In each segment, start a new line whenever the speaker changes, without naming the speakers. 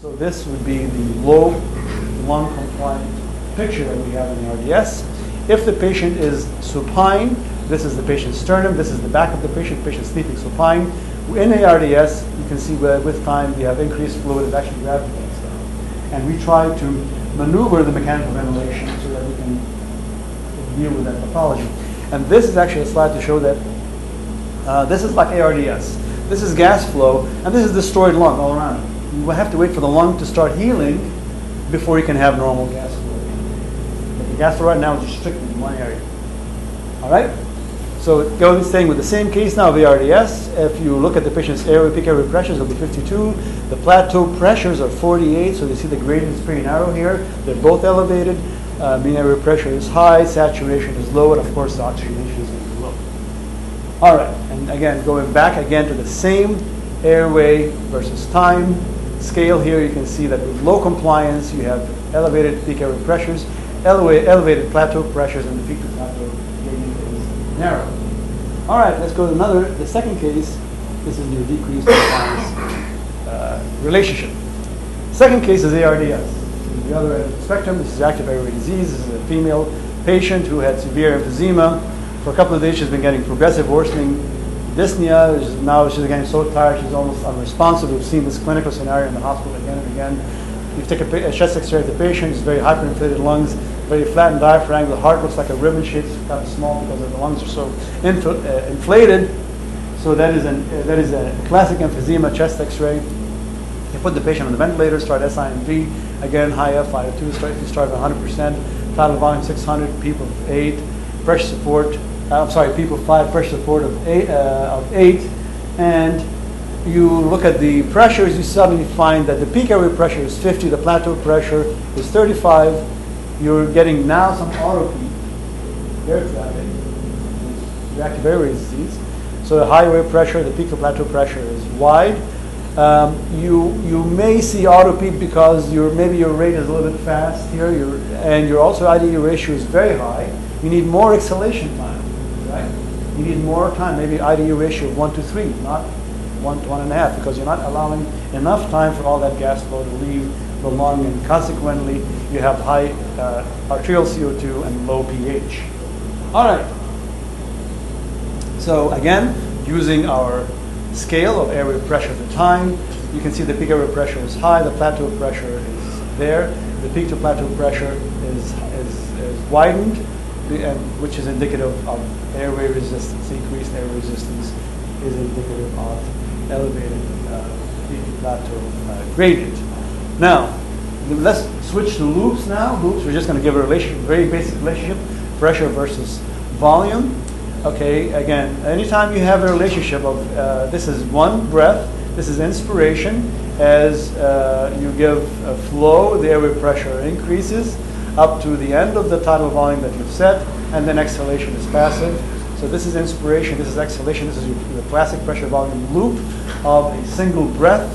So this would be the low lung compliant picture that we have in the RDS. If the patient is supine, this is the patient's sternum, this is the back of the patient sleeping supine. In the RDS, you can see with time we have increased fluid, it actually gravitates down. And we try to maneuver the mechanical ventilation so that we can deal with that pathology. And this is actually a slide to show that this is like ARDS. This is gas flow, and this is destroyed lung all around. You will have to wait for the lung to start healing before you can have normal gas flow. But the gas flow right now is restricted in one area. All right? So going staying with the same case now of ARDS, if you look at the patient's airway, peak airway pressures will be 52. The plateau pressures are 48, so you see the gradient is pretty narrow here. They're both elevated. Mean airway pressure is high, saturation is low, and of course the oxygenation is going to be low. All right, and again, going back again to the same airway versus time scale here, you can see that with low compliance, you have elevated peak airway pressures, elevated plateau pressures, and the peak to plateau gradient is narrow. All right, let's go to the second case. This is your decreased compliance relationship. Second case is ARDS. The other end of the spectrum, this is active airway disease. This is a female patient who had severe emphysema. For a couple of days, she's been getting progressive worsening dyspnea. Now she's getting so tired, she's almost unresponsive. We've seen this clinical scenario in the hospital again and again. You take a chest X-ray of the patient, it's very hyperinflated lungs, very flattened diaphragm. The heart looks like a ribbon shape. It's kind of small because the lungs are so inflated. So that is a classic emphysema chest X-ray. You put the patient on the ventilator, start SIMV, again high FiO2, start at 100%, tidal volume 600, PEEP of 8, pressure support, PEEP of 5, pressure support of 8, and you look at the pressures, you suddenly find that the peak airway pressure is 50, the plateau pressure is 35, you're getting now some auto PEEP, air traffic, reactive airway disease, so the high airway pressure, the peak to plateau pressure is wide. You may see auto PEEP because maybe your rate is a little bit fast here, and your also IDE ratio is very high. You need more exhalation time, right? You need more time, maybe IDE ratio of 1 to 3, not 1 to 1.5, because you're not allowing enough time for all that gas flow to leave the lung, and consequently you have high arterial CO2 and low pH. All right. So again, using our scale of airway pressure at the time, you can see the peak airway pressure is high, the plateau pressure is there, the peak to plateau pressure is widened, which is indicative of airway resistance. Increased airway resistance is indicative of elevated peak to plateau gradient. Now, let's switch to loops now. Loops, we're just going to give a very basic relationship, pressure versus volume. Okay, again, anytime you have a relationship of, this is one breath, this is inspiration. As you give a flow, the airway pressure increases up to the end of the tidal volume that you've set, and then exhalation is passive. So this is inspiration, this is exhalation, this is your classic pressure volume loop of a single breath.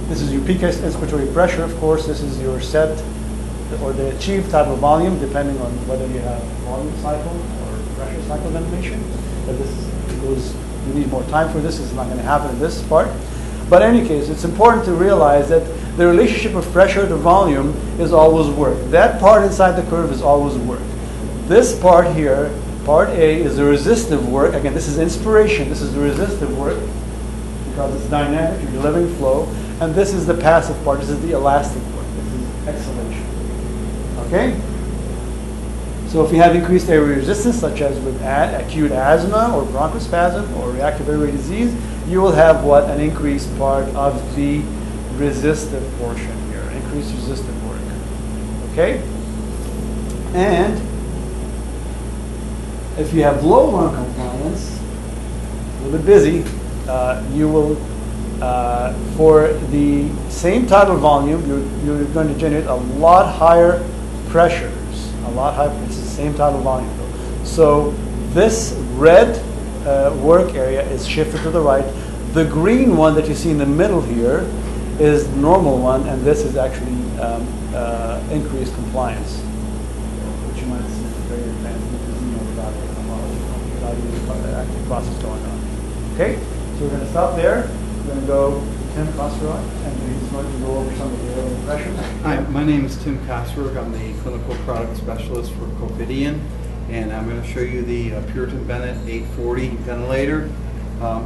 This is your peak inspiratory pressure, of course. This is your set or the achieved tidal volume, depending on whether you have volume cycle or pressure cycle ventilation. But you need more time for this. This is not going to happen in this part. But in any case, it's important to realize that the relationship of pressure to volume is always work. That part inside the curve is always work. This part here, part A, is the resistive work. Again, this is inspiration. This is the resistive work because it's dynamic, you're delivering flow. And this is the passive part. This is the elastic work. This is exhalation. Okay? So if you have increased airway resistance, such as with acute asthma or bronchospasm or reactive airway disease, you will have what? An increased part of the resistive portion here, increased resistive work. Okay? And if you have low lung compliance, a little bit busy, you will, for the same tidal volume, you're going to generate a lot higher pressures. It's the same tidal volume though. So this red work area is shifted to the right. The green one that you see in the middle here is the normal one, and this is actually increased compliance, which you might see very advanced without even the active process going on. Okay, so we're going to stop there. We're going to go Tim Kosroy, and he's going to go over some of the airway pressure.
Hi, my name is Tim Kosroy. I'm the clinical product specialist for Covidien, and I'm going to show you the Puritan Bennett 840 ventilator.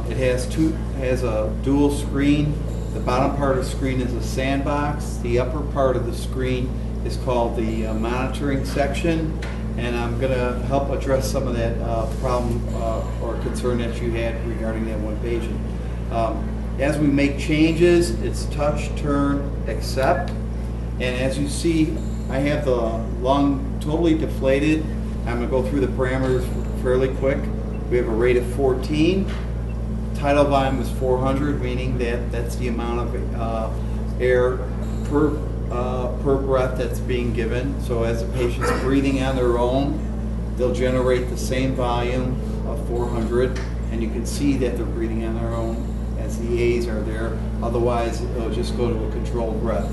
It has a dual screen. The bottom part of the screen is a sandbox. The upper part of the screen is called the monitoring section, and I'm going to help address some of that problem or concern that you had regarding that one patient. As we make changes, it's touch, turn, accept, and as you see, I have the lung totally deflated. I'm going to go through the parameters fairly quick. We have a rate of 14. Tidal volume is 400, meaning that that's the amount of air per breath that's being given. So as the patient's breathing on their own, they'll generate the same volume of 400, and you can see that they're breathing on their own as the A's are there. Otherwise, it'll just go to a controlled breath.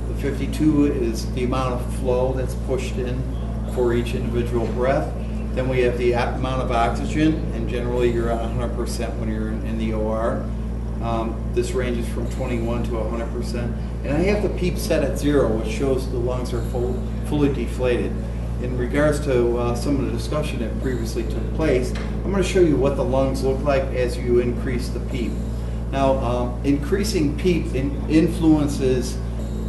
The 52 is the amount of flow that's pushed in for each individual breath. Then we have the amount of oxygen, and generally you're at 100% when you're in the OR. This ranges from 21 to 100%. And I have the PEEP set at 0, which shows the lungs are fully deflated. In regards to some of the discussion that previously took place, I'm going to show you what the lungs look like as you increase the PEEP. Now, increasing PEEP influences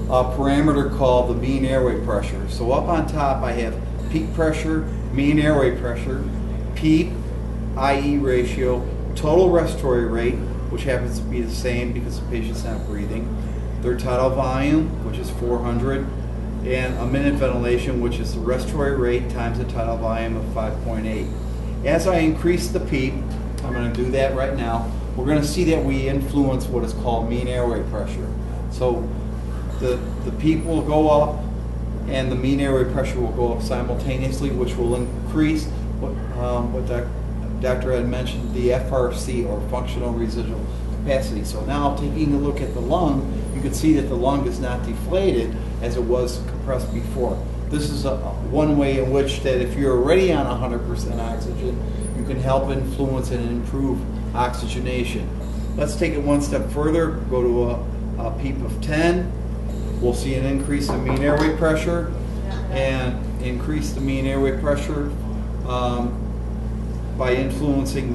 a parameter called the mean airway pressure. So up on top I have peak pressure, mean airway pressure, PEEP, IE ratio, total respiratory rate, which happens to be the same because the patient's not breathing, their tidal volume, which is 400, and a minute ventilation, which is the respiratory rate times the tidal volume of 5.8. As I increase the PEEP, I'm going to do that right now, we're going to see that we influence what is called mean airway pressure. So the PEEP will go up and the mean airway pressure will go up simultaneously, which will increase what Dr. had mentioned, the FRC, or functional residual capacity. So now taking a look at the lung, you can see that the lung is not deflated as it was compressed before. This is one way in which that if you're already on 100% oxygen, you can help influence and improve oxygenation. Let's take it one step further, go to a PEEP of 10. We'll see an increase in mean airway pressure, and increase the mean airway pressure by influencing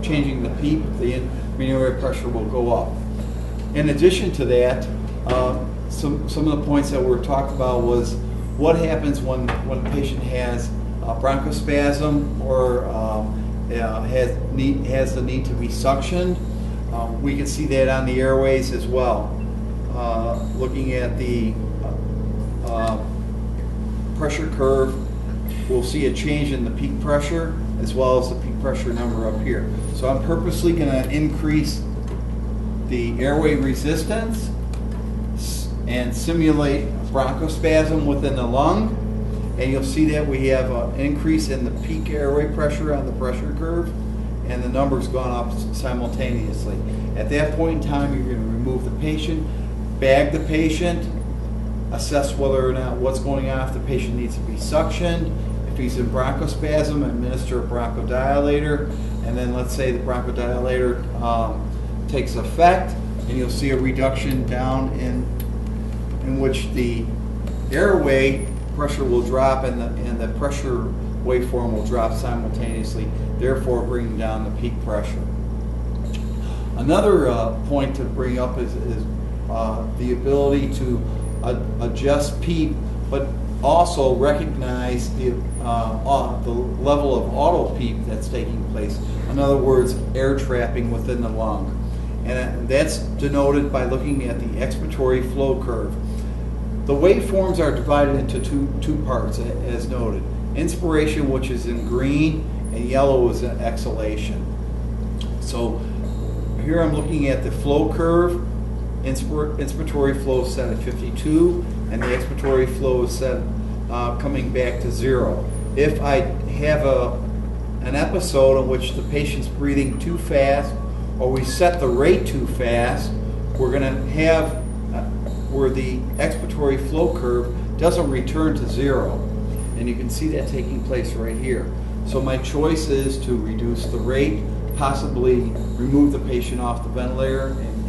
changing the PEEP, the mean airway pressure will go up. In addition to that, some of the points that were talked about was what happens when a patient has bronchospasm or has the need to be suctioned. We can see that on the airways as well. Looking at the pressure curve, we'll see a change in the peak pressure as well as the peak pressure number up here. So I'm purposely going to increase the airway resistance and simulate bronchospasm within the lung, and you'll see that we have an increase in the peak airway pressure on the pressure curve, and the number's gone up simultaneously. At that point in time, you're going to remove the patient, bag the patient, assess whether or not what's going on, if the patient needs to be suctioned. If he's in bronchospasm, administer a bronchodilator, and then let's say the bronchodilator takes effect, and you'll see a reduction down in which the airway pressure will drop and the pressure waveform will drop simultaneously, therefore bringing down the peak pressure. Another point to bring up is the ability to adjust PEEP, but also recognize the level of auto PEEP that's taking place. In other words, air trapping within the lung. And that's denoted by looking at the expiratory flow curve. The waveforms are divided into two parts, as noted. Inspiration, which is in green, and yellow is an exhalation. So here I'm looking at the flow curve. Inspiratory flow is set at 52, and the expiratory flow is set coming back to 0. If I have an episode in which the patient's breathing too fast, or we set the rate too fast, we're going to have where the expiratory flow curve doesn't return to 0. And you can see that taking place right here. So my choice is to reduce the rate, possibly remove the patient off the ventilator and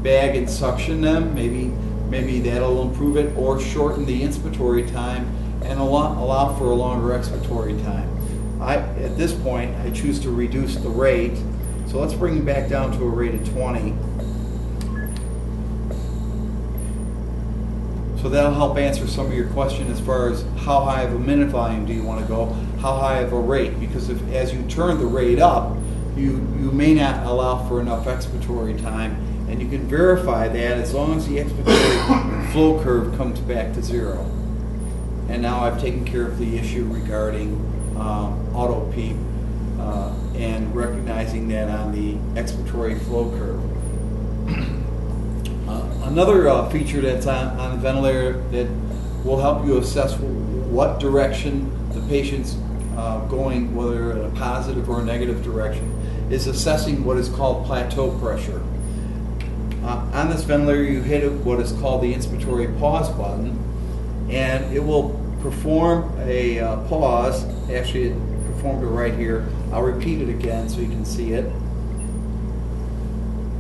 bag and suction them. Maybe that'll improve it, or shorten the inspiratory time and allow for a longer expiratory time. At this point, I choose to reduce the rate. So let's bring it back down to a rate of 20. So that'll help answer some of your question as far as how high of a minute volume do you want to go, how high of a rate, because as you turn the rate up, you may not allow for enough expiratory time, and you can verify that as long as the expiratory flow curve comes back to 0. And now I've taken care of the issue regarding auto PEEP and recognizing that on the expiratory flow curve. Another feature that's on the ventilator that will help you assess what direction the patient's going, whether in a positive or a negative direction, is assessing what is called plateau pressure. On this ventilator, you hit what is called the inspiratory pause button, and it will perform a pause. Actually, it performed it right here. I'll repeat it again so you can see it.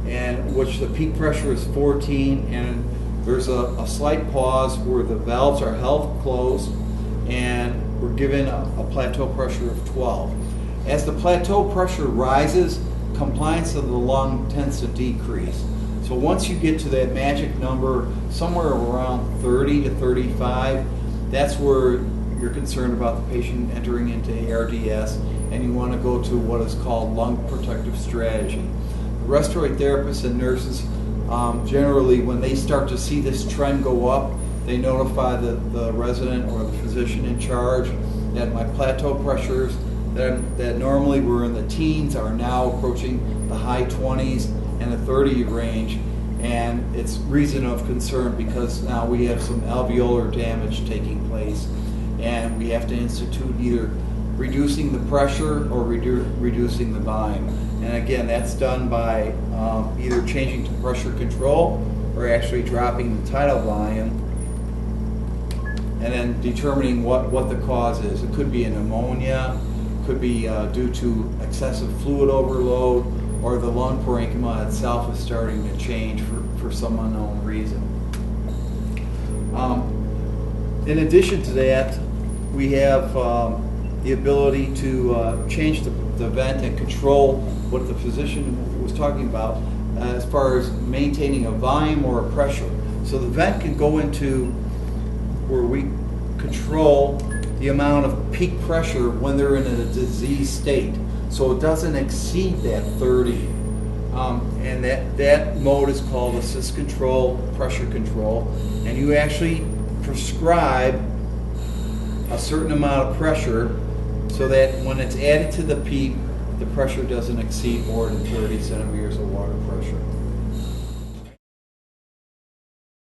And which the peak pressure is 14, and there's a slight pause where the valves are held closed, and we're given a plateau pressure of 12. As the plateau pressure rises, compliance of the lung tends to decrease. So once you get to that magic number, somewhere around 30 to 35, that's where you're concerned about the patient entering into ARDS, and you want to go to what is called lung protective strategy. The respiratory therapists and nurses, generally, when they start to see this trend go up, they notify the resident or the physician in charge that my plateau pressures that normally were in the teens are now approaching the high 20s and the 30 range, and it's reason of concern because now we have some alveolar damage taking place, and we have to institute either reducing the pressure or reducing the volume. And again, that's done by either changing to pressure control or actually dropping the tidal volume, and then determining what the cause is. It could be a pneumonia, could be due to excessive fluid overload, or the lung parenchyma itself is starting to change for some unknown reason. In addition to that, we have the ability to change the vent and control what the physician was talking about as far as maintaining a volume or a pressure. So the vent can go into where we control the amount of peak pressure when they're in a disease state. So it doesn't exceed that 30. And that mode is called assist control, pressure control. And you actually prescribe a certain amount of pressure so that when it's added to the PEEP, the pressure doesn't exceed more than 30 centimeters of water pressure.